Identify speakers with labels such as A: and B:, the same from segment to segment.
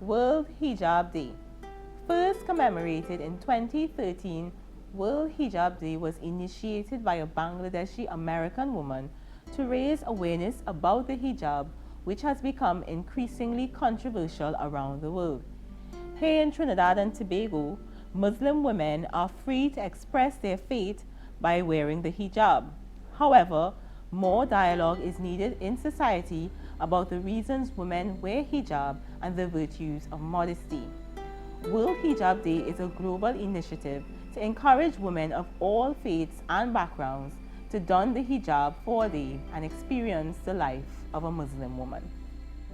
A: World Hijab Day. First commemorated in 2013, World Hijab Day was initiated by a Bangladeshi American woman to raise awareness about the hijab, which has become increasingly controversial around the world. Here in Trinidad and Tobago, Muslim women are free to express their faith by wearing the hijab. However, more dialogue is needed in society about the reasons women wear hijab and the virtues of modesty. World Hijab Day is a global initiative to encourage women of all faiths and backgrounds to don the hijab for a day and experience the life of a Muslim woman.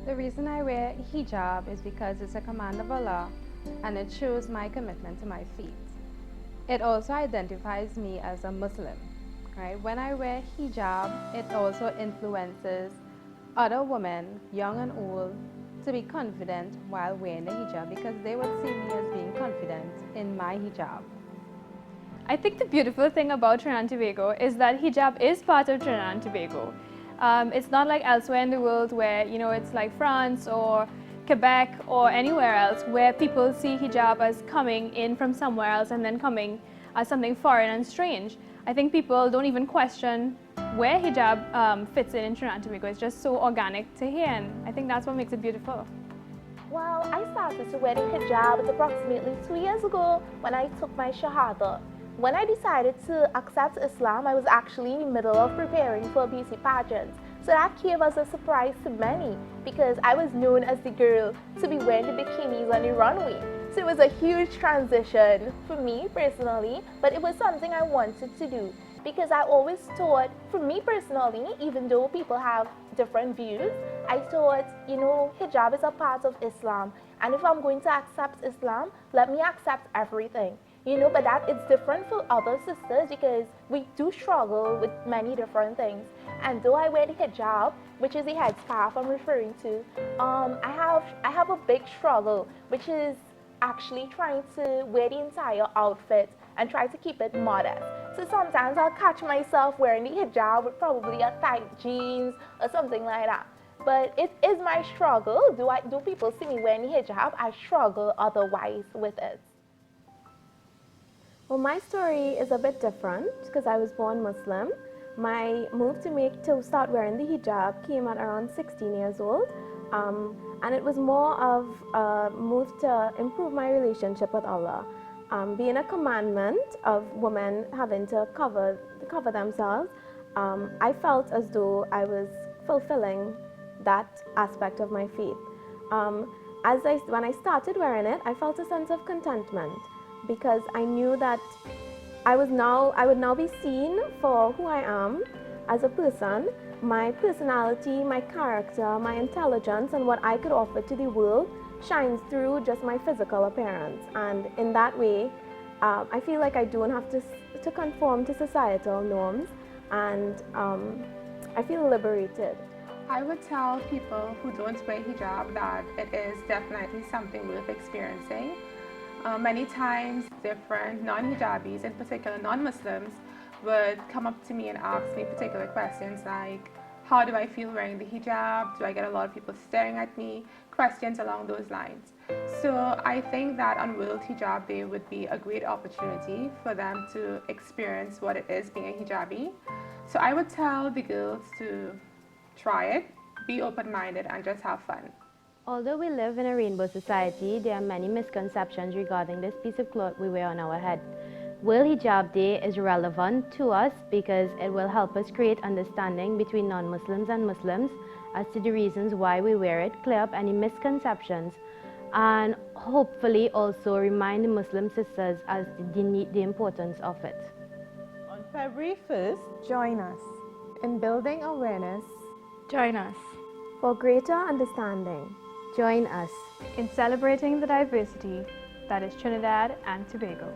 B: The reason I wear hijab is because it's a command of Allah and it shows my commitment to my faith. It also identifies me as a Muslim. Right? When I wear hijab, it also influences other women, young and old, to be confident while wearing the hijab because they would see me as being confident in my hijab.
C: I think the beautiful thing about Trinidad and Tobago is that hijab is part of Trinidad and Tobago. It's not like elsewhere in the world where, it's like France or Quebec or anywhere else where people see hijab as coming in from somewhere else and then coming as something foreign and strange. I think people don't even question where hijab fits in Trinidad and Tobago. It's just so organic to here, and I think that's what makes it beautiful.
D: Well, I started to wear the hijab approximately 2 years ago when I took my shahada. When I decided to accept Islam, I was actually in the middle of preparing for a beauty pageant. So that came as a surprise to many because I was known as the girl to be wearing the bikinis on the runway. So it was a huge transition for me personally, but it was something I wanted to do because I always thought, for me personally, even though people have different views, I thought, hijab is a part of Islam. And if I'm going to accept Islam, let me accept everything. But that it's different for other sisters because we do struggle with many different things. And though I wear the hijab, which is the headscarf I'm referring to, I have a big struggle, which is actually trying to wear the entire outfit and try to keep it modest. So sometimes I'll catch myself wearing the hijab with probably a tight jeans or something like that. But it is my struggle. Do people see me wearing the hijab? I struggle otherwise with it.
E: Well, my story is a bit different because I was born Muslim. My move to start wearing the hijab came at around 16 years old. And it was more of a move to improve my relationship with Allah. Being a commandment of women having to cover themselves, I felt as though I was fulfilling that aspect of my faith. When I started wearing it, I felt a sense of contentment because I knew that I would now be seen for who I am as a person. My personality, my character, my intelligence, and what I could offer to the world shines through just my physical appearance. And in that way, I feel like I don't have to conform to societal norms, and I feel liberated.
F: I would tell people who don't wear hijab that it is definitely something worth experiencing. Many times different non-hijabis, in particular non-Muslims, would come up to me and ask me particular questions like, how do I feel wearing the hijab? Do I get a lot of people staring at me? Questions along those lines. So I think that on World Hijab Day would be a great opportunity for them to experience what it is being a hijabi. So I would tell the girls to try it, be open-minded, and just have fun.
G: Although we live in a rainbow society, there are many misconceptions regarding this piece of cloth we wear on our head. World Hijab Day is relevant to us because it will help us create understanding between non-Muslims and Muslims as to the reasons why we wear it, clear up any misconceptions, and hopefully also remind the Muslim sisters as the importance of it.
A: On February 1st,
B: Join us in building awareness.
C: Join us
E: For greater understanding,
G: Join us
C: in celebrating the diversity that is Trinidad and Tobago.